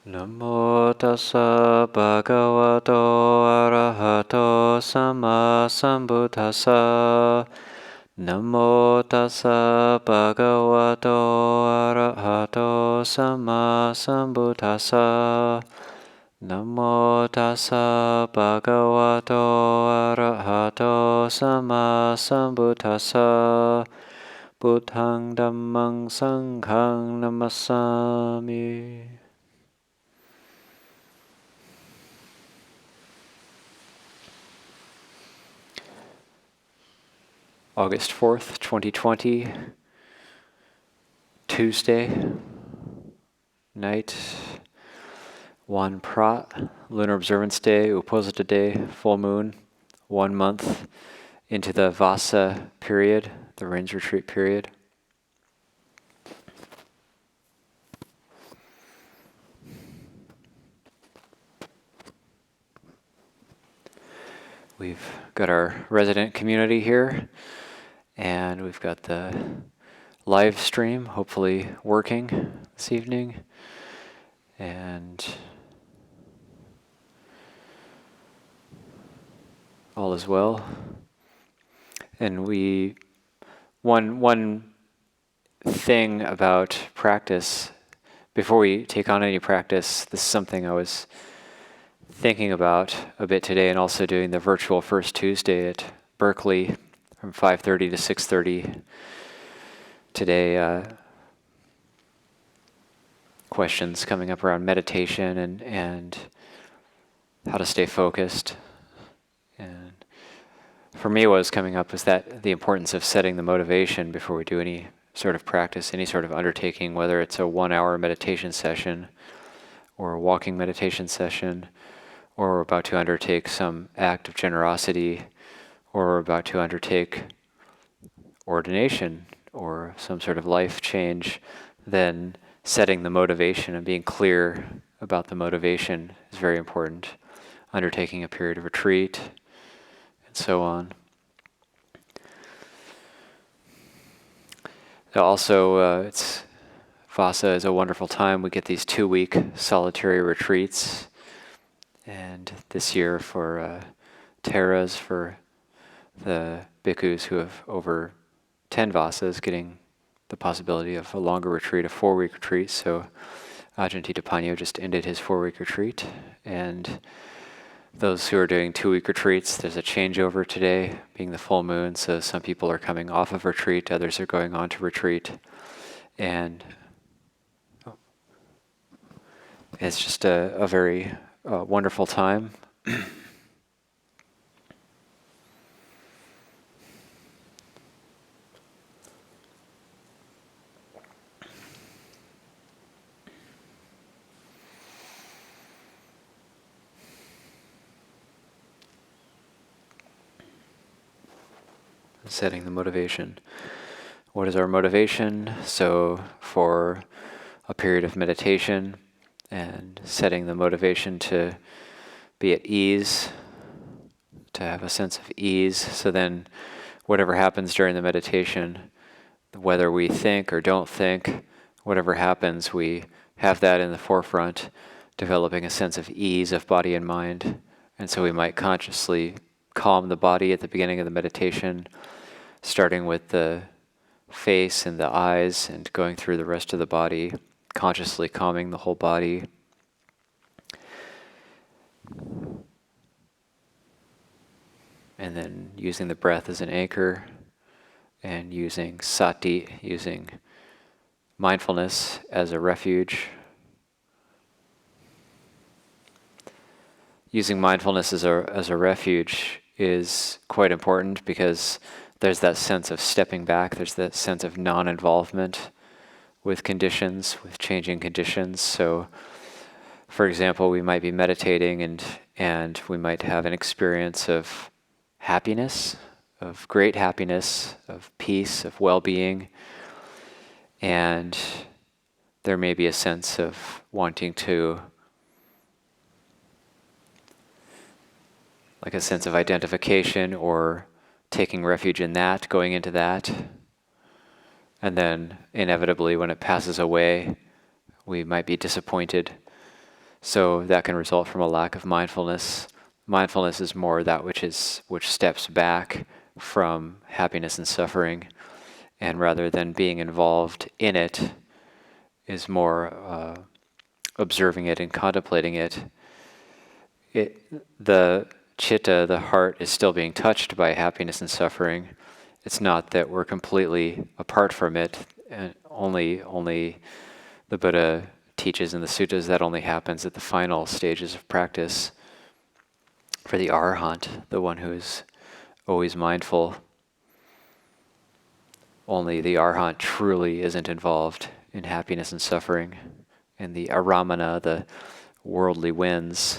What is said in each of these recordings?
Namo tassa bhagavato arahato sama sambuddhassa. Namo tassa bhagavato arahato sama sambuddhassa. Namo tassa bhagavato arahato sama sambuddhassa. Buddhang dhammang sanghang namassami. August 4th, 2020, Tuesday, night, Wan Prat, Lunar Observance Day, Uposita Day, full moon, 1 month into the Vasa period, the rains retreat period. We've got our resident community here, and we've got the live stream hopefully working this evening, and all is well. And one thing about practice, before we take on any practice, this is something I was thinking about a bit today, and also doing the virtual First Tuesday at Berkeley from 5:30 to 6:30 today. Questions coming up around meditation and how to stay focused. And for me, what was coming up was that the importance of setting the motivation before we do any sort of practice, any sort of undertaking, whether it's a 1-hour meditation session or a walking meditation session, or we're about to undertake some act of generosity, or we're about to undertake ordination or some sort of life change, then setting the motivation and being clear about the motivation is very important. Undertaking a period of retreat, and so on. Also, Vasa is a wonderful time. We get these 2-week solitary retreats. And this year for Teras, for the bhikkhus who have over 10 vasas, getting the possibility of a longer retreat, a 4-week retreat. So Ajahn Ñāṇiko just ended his 4-week retreat. And those who are doing 2-week retreats, there's a changeover today, being the full moon. So some people are coming off of retreat, others are going on to retreat. And it's just a very wonderful time. Setting the motivation. What is our motivation? So for a period of meditation, and setting the motivation to be at ease, to have a sense of ease. So then whatever happens during the meditation, whether we think or don't think, whatever happens, we have that in the forefront, developing a sense of ease of body and mind. And so we might consciously calm the body at the beginning of the meditation, starting with the face and the eyes and going through the rest of the body, consciously calming the whole body. And then using the breath as an anchor, and using sati, using mindfulness as a refuge. Using mindfulness as a refuge is quite important, because there's that sense of stepping back, there's that sense of non-involvement with conditions, with changing conditions. So, for example, we might be meditating and we might have an experience of happiness, of great happiness, of peace, of well-being, and there may be a sense of wanting to, like a sense of identification or taking refuge in that, going into that. And then inevitably when it passes away, we might be disappointed So that can result from a lack of mindfulness. Mindfulness is more that which steps back from happiness and suffering, and rather than being involved in it, is more observing it and contemplating it. The chitta, the heart, is still being touched by happiness and suffering. It's not that we're completely apart from it, and only the Buddha teaches in the suttas that only happens at the final stages of practice. For the arahant, the one who is always mindful, only the arahant truly isn't involved in happiness and suffering. And the aramana, the worldly winds,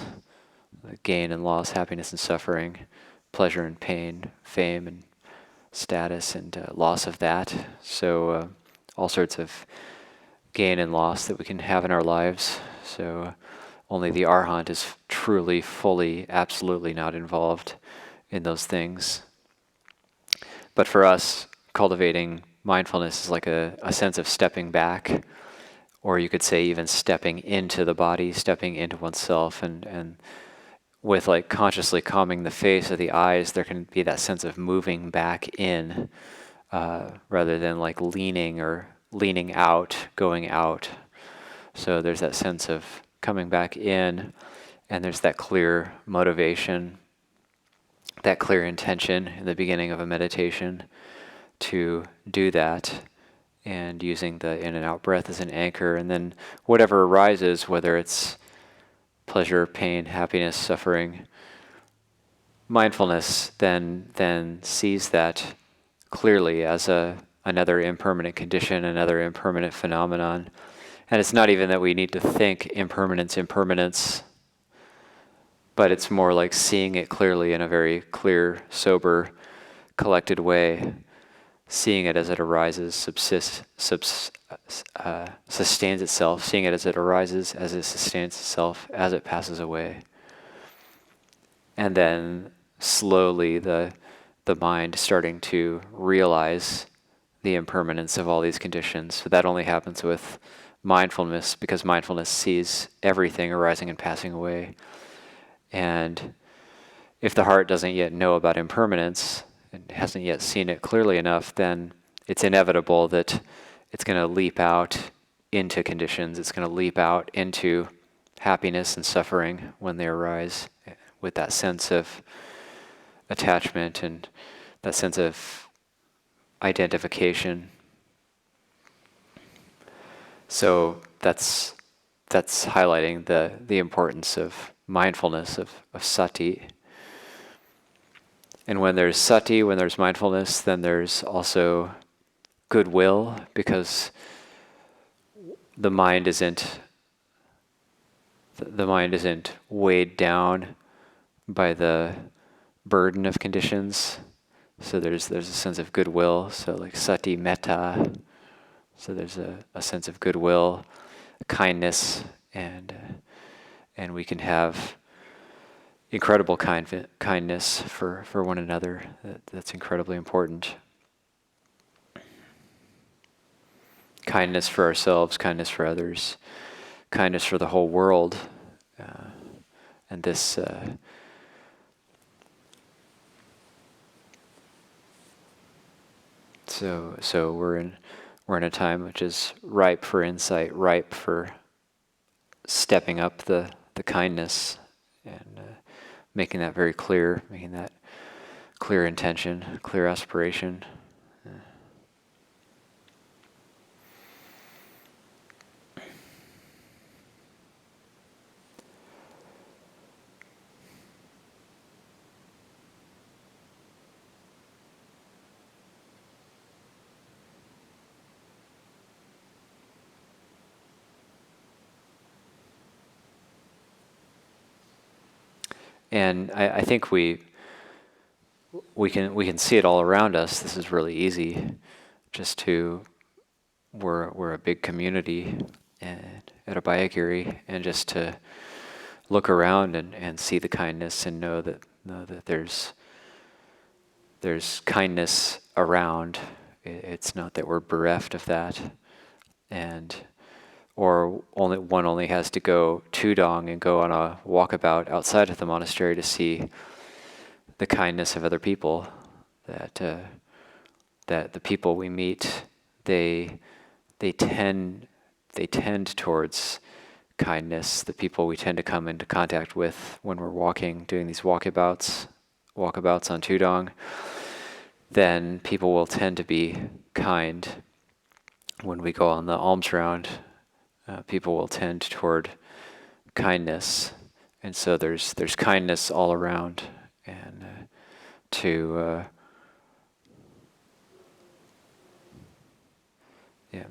the gain and loss, happiness and suffering, pleasure and pain, fame and status and loss of that. So all sorts of gain and loss that we can have in our lives. So only the arahant is truly, fully, absolutely not involved in those things. But for us, cultivating mindfulness is like a sense of stepping back, or you could say even stepping into the body, stepping into oneself, and with like consciously calming the face or the eyes, there can be that sense of moving back in, rather than like leaning or leaning out, going out. So there's that sense of coming back in, and there's that clear motivation, that clear intention in the beginning of a meditation to do that, and using the in and out breath as an anchor, and then whatever arises, whether it's pleasure, pain, happiness, suffering, mindfulness then sees that clearly as another impermanent condition, another impermanent phenomenon. And it's not even that we need to think impermanence, but it's more like seeing it clearly in a very clear, sober, collected way, seeing it as it arises, sustains itself, seeing it as it arises, as it sustains itself, as it passes away. And then slowly the mind starting to realize the impermanence of all these conditions. So that only happens with mindfulness, because mindfulness sees everything arising and passing away. And if the heart doesn't yet know about impermanence and hasn't yet seen it clearly enough, then it's inevitable that it's going to leap out into conditions. It's going to leap out into happiness and suffering when they arise, with that sense of attachment and that sense of identification. So that's highlighting the importance of mindfulness, of sati. And when there's sati, when there's mindfulness, then there's also goodwill, because the mind isn't weighed down by the burden of conditions. So there's a sense of goodwill. So like sati metta. So there's a sense of goodwill, kindness, and we can have incredible kindness for one another. That's incredibly important. Kindness for ourselves, kindness for others, kindness for the whole world, and this. So we're in a time which is ripe for insight, ripe for stepping up the kindness, and making that very clear, making that clear intention, clear aspiration. And I think we can see it all around us. This is really easy. We're a big community and at Abhayagiri, and just to look around and see the kindness and know that there's kindness around. It's not that we're bereft of that, or one only has to go tudong and go on a walkabout outside of the monastery to see the kindness of other people. That the people we meet, they tend towards kindness. The people we tend to come into contact with when we're walking, doing these walkabouts on tudong, then people will tend to be kind. When we go on the alms round, people will tend toward kindness, and so there's kindness all around, and to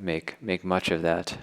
make much of that.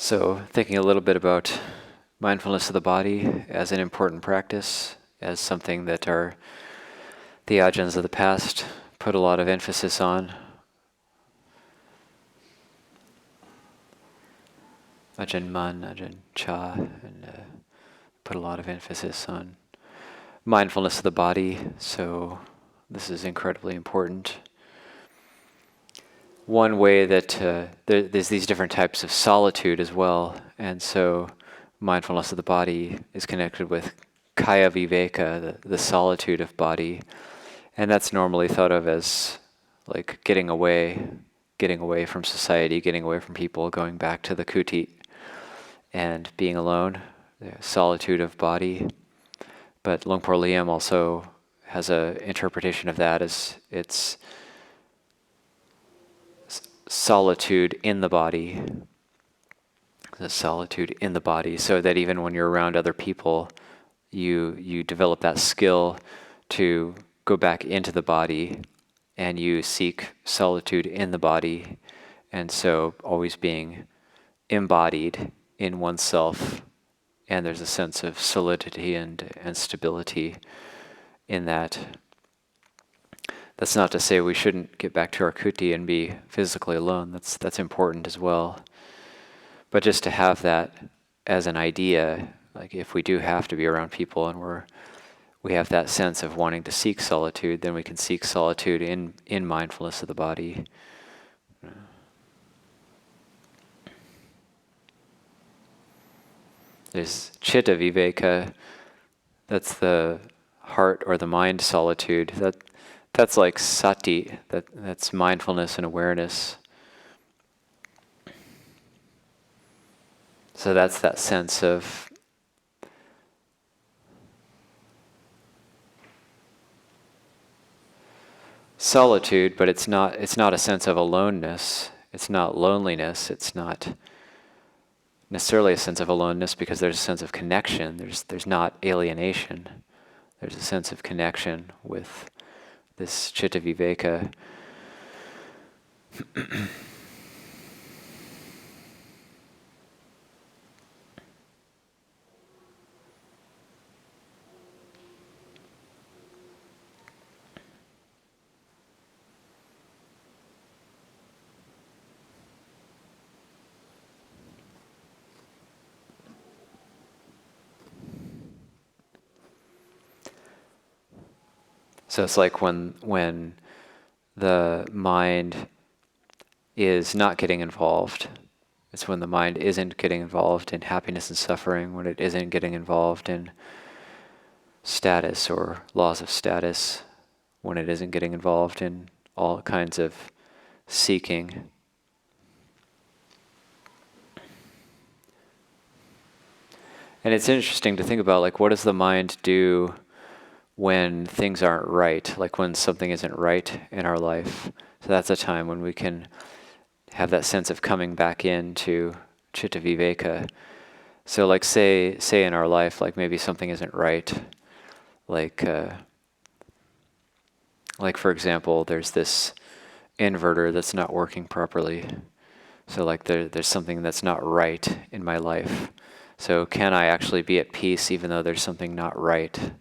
So thinking a little bit about mindfulness of the body as an important practice, as something that the Ajahns of the past put a lot of emphasis on. Ajahn Man, Ajahn Chah, and put a lot of emphasis on mindfulness of the body, so this is incredibly important. One way that there's these different types of solitude as well, and so mindfulness of the body is connected with kaya viveka, the solitude of body, and that's normally thought of as like getting away from society, getting away from people, going back to the kuti and being alone, the solitude of body. But Lungpor Liam also has an interpretation of that as it's solitude in the body, the solitude in the body, so that even when you're around other people, you develop that skill to go back into the body, and you seek solitude in the body, and so always being embodied in oneself, and there's a sense of solidity and stability in that. That's not to say we shouldn't get back to our kuti and be physically alone. That's important as well. But just to have that as an idea, like if we do have to be around people and we have that sense of wanting to seek solitude, then we can seek solitude in mindfulness of the body. There's chitta viveka, that's the heart or the mind solitude. That's like sati, that's mindfulness and awareness. So that's that sense of solitude, but it's not a sense of aloneness. It's not loneliness. It's not necessarily a sense of aloneness, because there's a sense of connection. There's not alienation. There's a sense of connection with this chitta viveka. So it's like when the mind is not getting involved. It's when the mind isn't getting involved in happiness and suffering, when it isn't getting involved in status or laws of status, when it isn't getting involved in all kinds of seeking. And it's interesting to think about, like, what does the mind do when things aren't right, like when something isn't right in our life. So that's a time when we can have that sense of coming back into chitta viveka. So like say in our life, like maybe something isn't right, like for example, there's this inverter that's not working properly. So like there's something that's not right in my life. So can I actually be at peace even though there's something not right?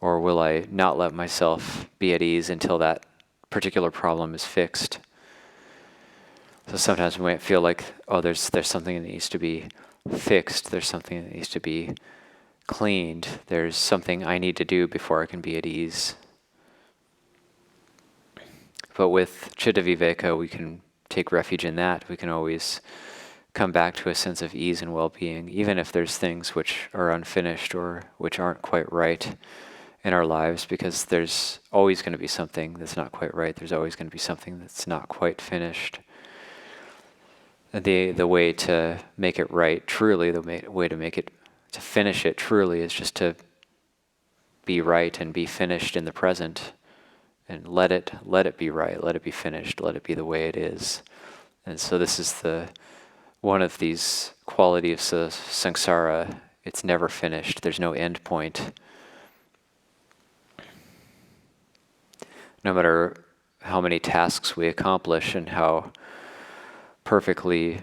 Or will I not let myself be at ease until that particular problem is fixed? So sometimes we might feel like, oh, there's something that needs to be fixed. There's something that needs to be cleaned. There's something I need to do before I can be at ease. But with Chitta Viveka, we can take refuge in that. We can always come back to a sense of ease and well-being, even if there's things which are unfinished or which aren't quite right in our lives, because there's always going to be something that's not quite right. There's always going to be something that's not quite finished. The way to make it right truly, way to finish it truly is just to be right and be finished in the present, and let it be right, let it be finished, let it be the way it is. And so this is one of these qualities of samsara. It's never finished. There's no end point. No matter how many tasks we accomplish and how perfectly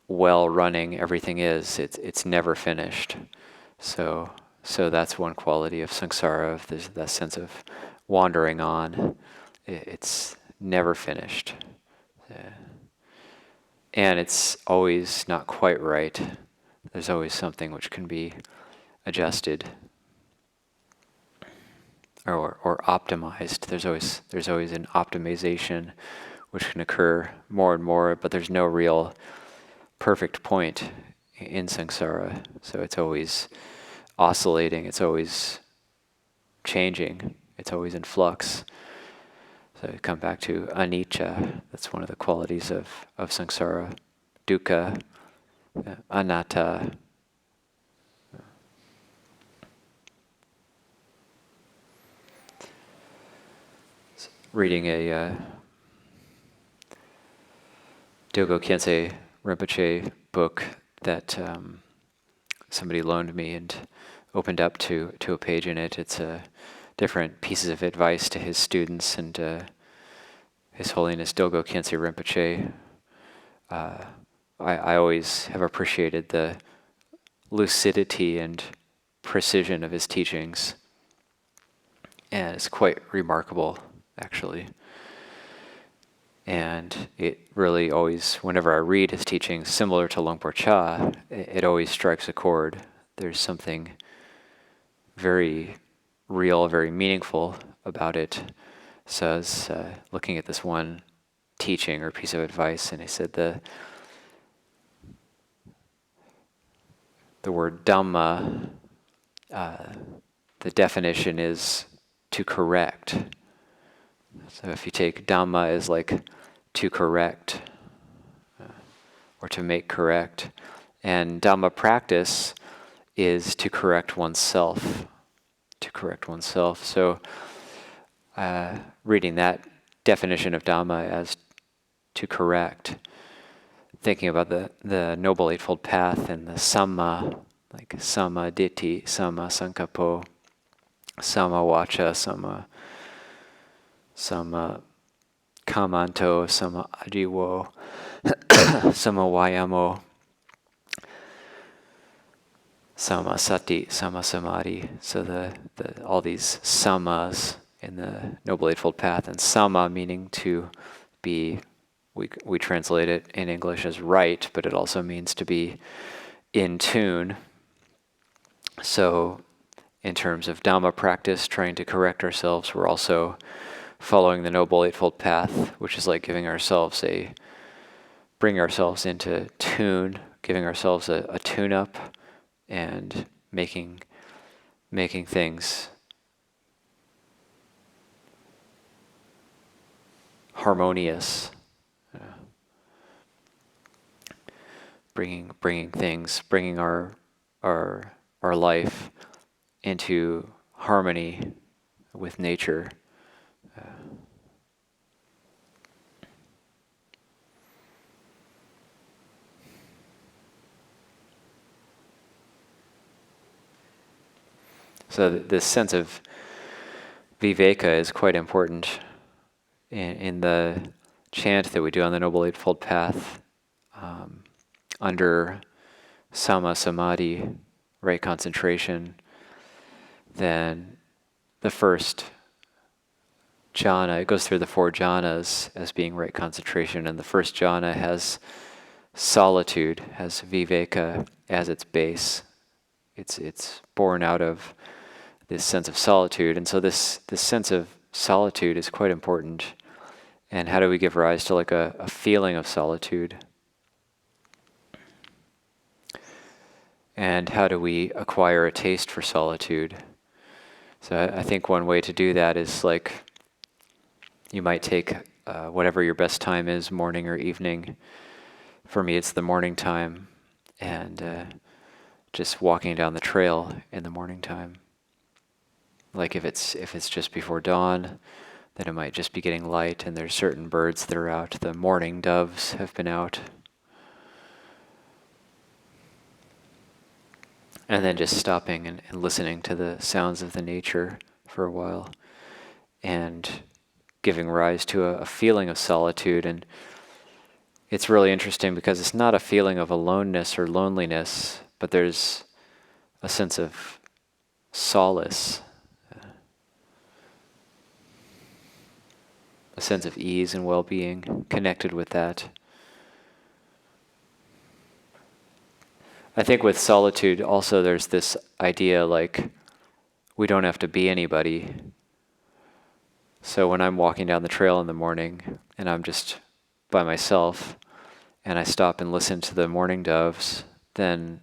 well running everything is, it's never finished. So that's one quality of samsara, of that sense of wandering on. It's never finished. And it's always not quite right. There's always something which can be adjusted or optimized. There's always an optimization which can occur more and more, but there's no real perfect point in samsara. So it's always oscillating, it's always changing, it's always in flux. So we come back to anicca. That's one of the qualities of samsara. Dukkha, anatta. Reading a Dogo Khyentse Rinpoche book that somebody loaned me and opened up to a page in it. It's different pieces of advice to his students, and His Holiness Dogo Khyentse Rinpoche. I always have appreciated the lucidity and precision of his teachings, and it's quite remarkable, actually. And it really always, whenever I read his teachings, similar to Longpo Cha, it always strikes a chord. There's something very real, very meaningful about it. So I was looking at this one teaching or piece of advice, and he said the word Dhamma, the definition is to correct. So if you take Dhamma as like to correct or to make correct, and Dhamma practice is to correct oneself. To correct oneself. So reading that definition of Dhamma as to correct, thinking about the Noble Eightfold Path and the Samma, like Samma Ditti, Samma Sankappo, Samma Vacha, Samma Kamanto, Samma Ajiwo, Samma Vayamo, Samma Sati, Samma Samadhi. So all these sammas in the Noble Eightfold Path, and samma meaning to be, we translate it in English as right, but it also means to be in tune. So in terms of Dhamma practice, trying to correct ourselves, we're also following the Noble Eightfold Path, which is like bring ourselves into tune, giving ourselves a tune-up, and making things harmonious, bringing our life into harmony with nature. So this sense of viveka is quite important in the chant that we do on the Noble Eightfold Path under Sama Samadhi, right concentration. Then the first jhana, it goes through the 4 jhanas as being right concentration, and the first jhana has solitude, has viveka as its base. It's born out of this sense of solitude, and so this sense of solitude is quite important. And how do we give rise to like a feeling of solitude? And how do we acquire a taste for solitude? So I think one way to do that is like you might take whatever your best time is, morning or evening. For me, it's the morning time, and just walking down the trail in the morning time. Like if it's just before dawn, then it might just be getting light, and there's certain birds that are out. The morning doves have been out. And then just stopping and listening to the sounds of the nature for a while, and giving rise to a feeling of solitude. And it's really interesting because it's not a feeling of aloneness or loneliness, but there's a sense of solace, a sense of ease and well-being connected with that. I think with solitude also there's this idea like we don't have to be anybody. So when I'm walking down the trail in the morning and I'm just by myself and I stop and listen to the morning doves, then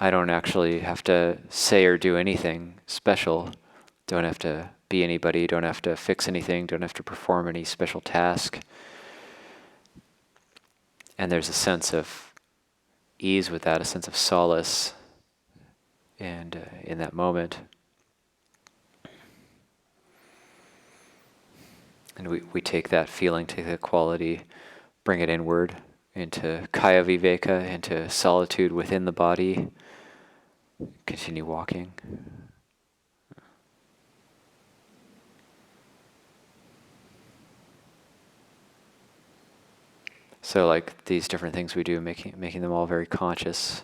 I don't actually have to say or do anything special. Don't have to be anybody, don't have to fix anything, don't have to perform any special task. And there's a sense of ease with that, a sense of solace, and in that moment. And we take that feeling, take that quality, bring it inward into kaya viveka, into solitude within the body, continue walking. So like these different things we do, making them all very conscious.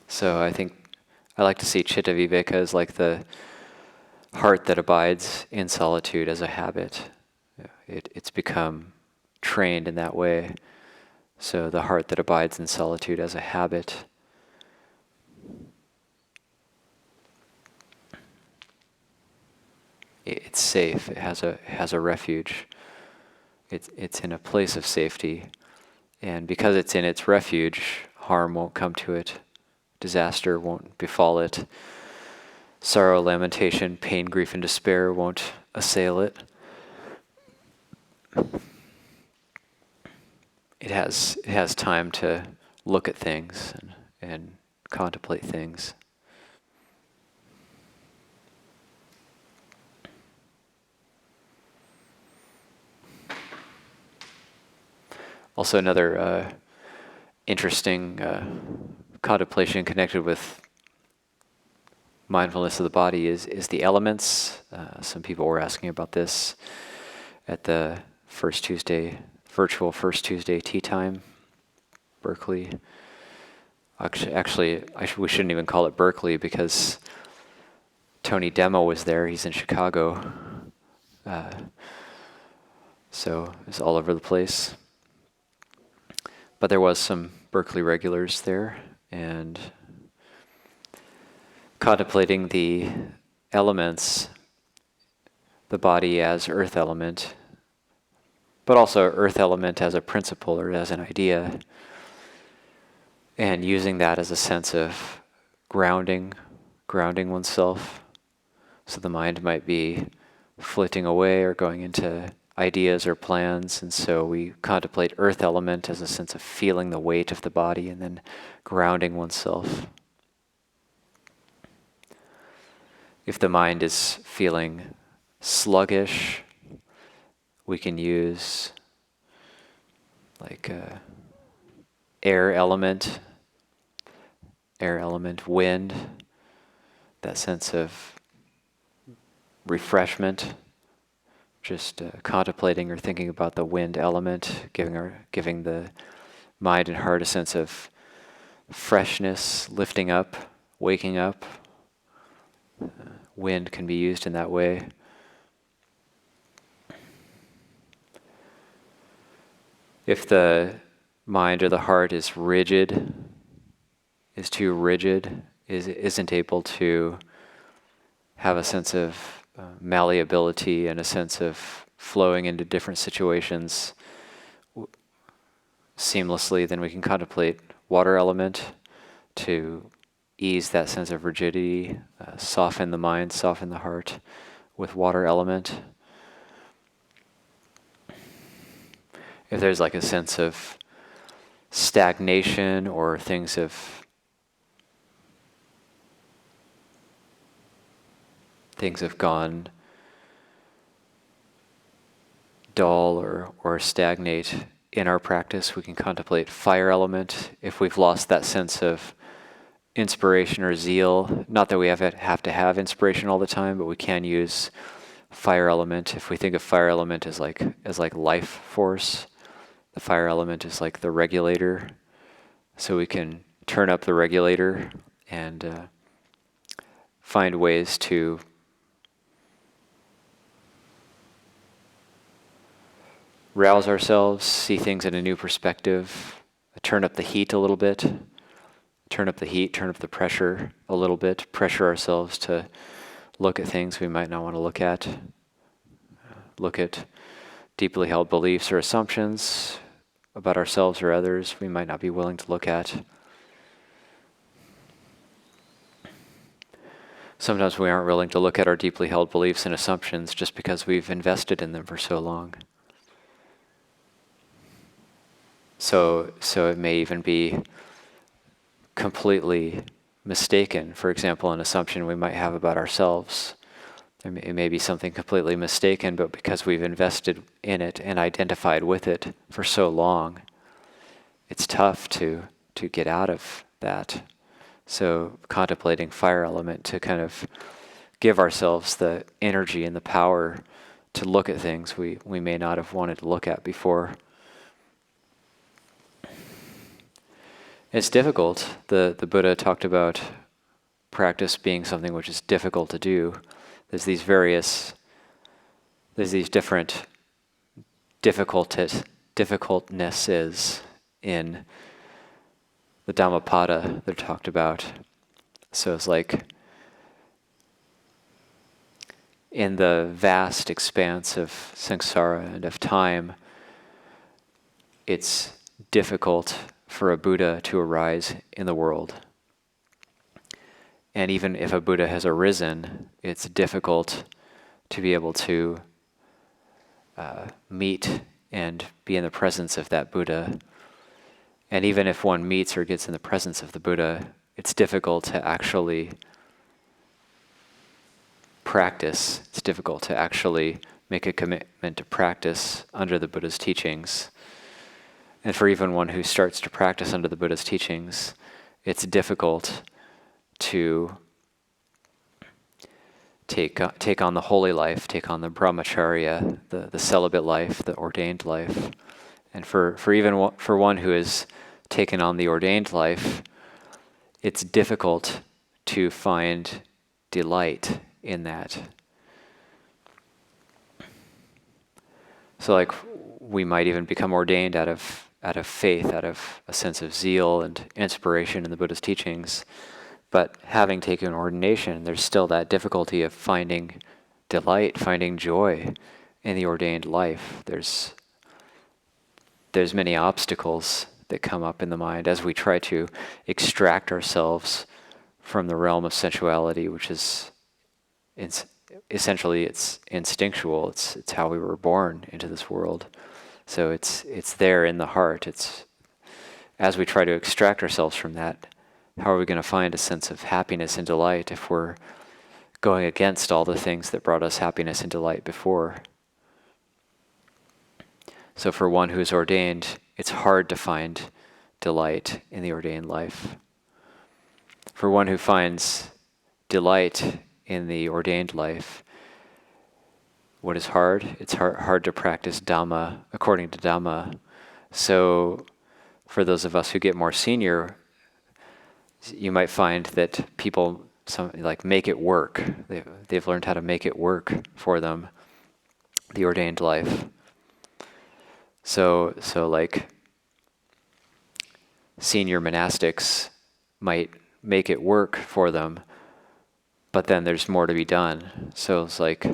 So I think I like to see chitta viveka as like the heart that abides in solitude as a habit. It's become trained in that way. So the heart that abides in solitude as a habit. It's safe. It has a refuge. It's in a place of safety, and because it's in its refuge, harm won't come to it, disaster won't befall it, sorrow, lamentation, pain, grief, and despair won't assail it. It has time to look at things and contemplate things. Also, another interesting contemplation connected with mindfulness of the body is the elements. Some people were asking about this at the virtual First Tuesday tea time, Berkeley. Actually, we shouldn't even call it Berkeley because Tony Demo was there. He's in Chicago. So it's all over the place. But there was some Berkeley regulars there, and contemplating the elements, the body as earth element, but also earth element as a principle or as an idea, and using that as a sense of grounding oneself. So the mind might be flitting away or going into ideas or plans, and so we contemplate earth element as a sense of feeling the weight of the body and then grounding oneself. If the mind is feeling sluggish, we can use like air element, wind, that sense of refreshment, just contemplating or thinking about the wind element, giving the mind and heart a sense of freshness, lifting up, waking up. Wind can be used in that way. If the mind or the heart is rigid, is too rigid, isn't able to have a sense of malleability and a sense of flowing into different situations seamlessly, then we can contemplate water element to ease that sense of rigidity, soften the mind, soften the heart with water element. If there's like a sense of stagnation or things have gone dull or stagnate in our practice, we can contemplate fire element. If we've lost that sense of inspiration or zeal, not that we have to have inspiration all the time, but we can use fire element. If we think of fire element as like life force, the fire element is like the regulator. So we can turn up the regulator and find ways to rouse ourselves, see things in a new perspective, turn up the heat a little bit, turn up the pressure a little bit, pressure ourselves to look at things we might not want to look at deeply held beliefs or assumptions about ourselves or others we might not be willing to look at. Sometimes we aren't willing to look at our deeply held beliefs and assumptions just because we've invested in them for so long. So it may even be completely mistaken. For example, an assumption we might have about ourselves. It may be something completely mistaken, but because we've invested in it and identified with it for so long, it's tough to get out of that. So contemplating fire element to kind of give ourselves the energy and the power to look at things we may not have wanted to look at before. It's difficult. The Buddha talked about practice being something which is difficult to do. There's these different difficultnesses in the Dhammapada that are talked about. So it's like in the vast expanse of samsara and of time, it's difficult for a Buddha to arise in the world. And even if a Buddha has arisen, it's difficult to be able to meet and be in the presence of that Buddha. And even if one meets or gets in the presence of the Buddha, it's difficult to actually practice. It's difficult to actually make a commitment to practice under the Buddha's teachings. And for even one who starts to practice under the Buddha's teachings, it's difficult to take on the holy life, take on the brahmacharya, the celibate life, the ordained life. And for one who has taken on the ordained life, it's difficult to find delight in that. So like we might even become ordained out of faith, out of a sense of zeal and inspiration in the Buddha's teachings. But having taken ordination, there's still that difficulty of finding delight, finding joy in the ordained life. There's many obstacles that come up in the mind as we try to extract ourselves from the realm of sensuality, which is essentially it's instinctual. It's how we were born into this world. So it's there in the heart. It's as we try to extract ourselves from that, how are we going to find a sense of happiness and delight if we're going against all the things that brought us happiness and delight before? So for one who's ordained, it's hard to find delight in the ordained life. For one who finds delight in the ordained life, what is hard? It's hard to practice Dhamma according to Dhamma. So for those of us who get more senior, you might find that people make it work. They've learned how to make it work for them, the ordained life. So like senior monastics might make it work for them, but then there's more to be done. So it's like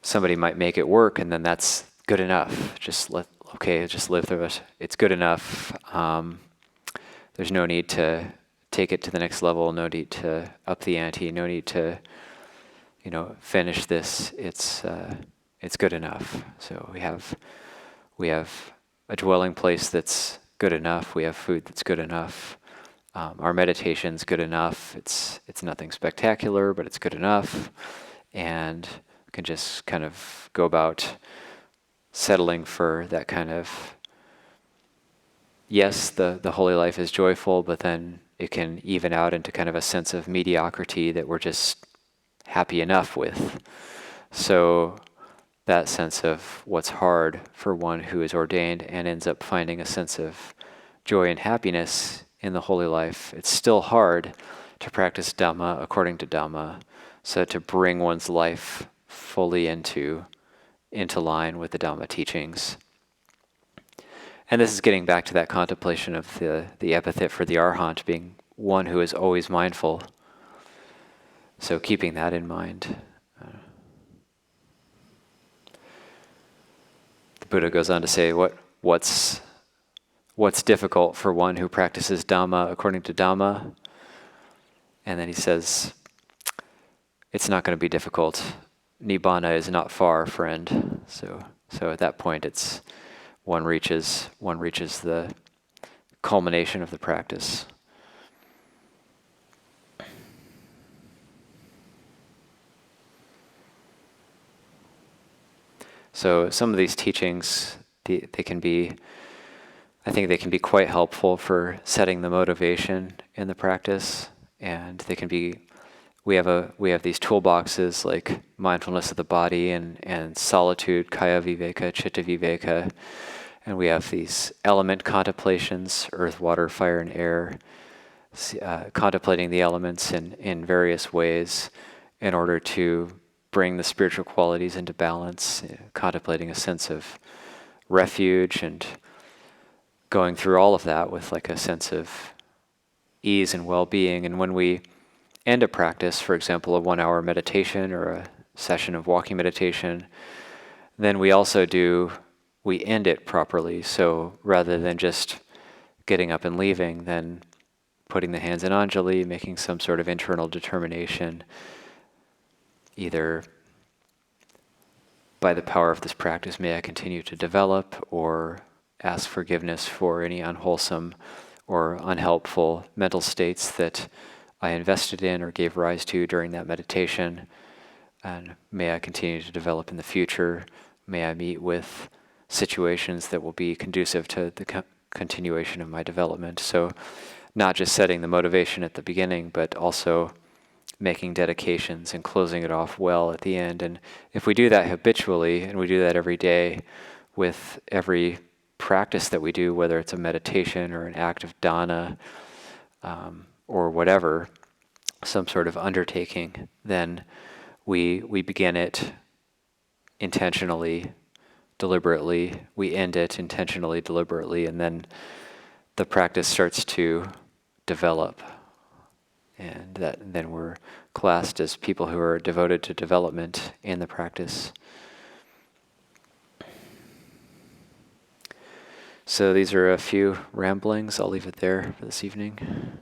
somebody might make it work, and then that's good enough. Just live through it. It's good enough. There's no need to take it to the next level. No need to up the ante. No need to, finish this. It's good enough. So we have a dwelling place that's good enough. We have food that's good enough. Our meditation's good enough. It's nothing spectacular, but it's good enough, and we can just kind of go about settling for that kind of, yes, the holy life is joyful, but then it can even out into kind of a sense of mediocrity that we're just happy enough with. So that sense of what's hard for one who is ordained and ends up finding a sense of joy and happiness in the holy life, it's still hard to practice Dhamma according to Dhamma. So to bring one's life fully into line with the Dhamma teachings. And this is getting back to that contemplation of the epithet for the Arahant being one who is always mindful. So keeping that in mind. The Buddha goes on to say, what's difficult for one who practices Dhamma according to Dhamma? And then he says, it's not going to be difficult. Nibbana is not far, friend. So at that point, it's one reaches the culmination of the practice. So some of these teachings, I think they can be quite helpful for setting the motivation in the practice, and we have these toolboxes like mindfulness of the body and solitude, kaya viveka, chitta viveka, and we have these element contemplations, earth, water, fire, and air, contemplating the elements in various ways in order to bring the spiritual qualities into balance, contemplating a sense of refuge and going through all of that with like a sense of ease and well-being. And when we end a practice, for example, a 1-hour meditation or a session of walking meditation, then we end it properly. So rather than just getting up and leaving, then putting the hands in Anjali, making some sort of internal determination, either by the power of this practice, may I continue to develop, or ask forgiveness for any unwholesome or unhelpful mental states that I invested in or gave rise to during that meditation, and may I continue to develop in the future. May I meet with situations that will be conducive to the continuation of my development. So not just setting the motivation at the beginning, but also making dedications and closing it off well at the end. And if we do that habitually, and we do that every day with every practice that we do, whether it's a meditation or an act of dana, or whatever, some sort of undertaking, then we begin it intentionally, deliberately, we end it intentionally, deliberately, and then the practice starts to develop. And then we're classed as people who are devoted to development in the practice. So these are a few ramblings. I'll leave it there for this evening.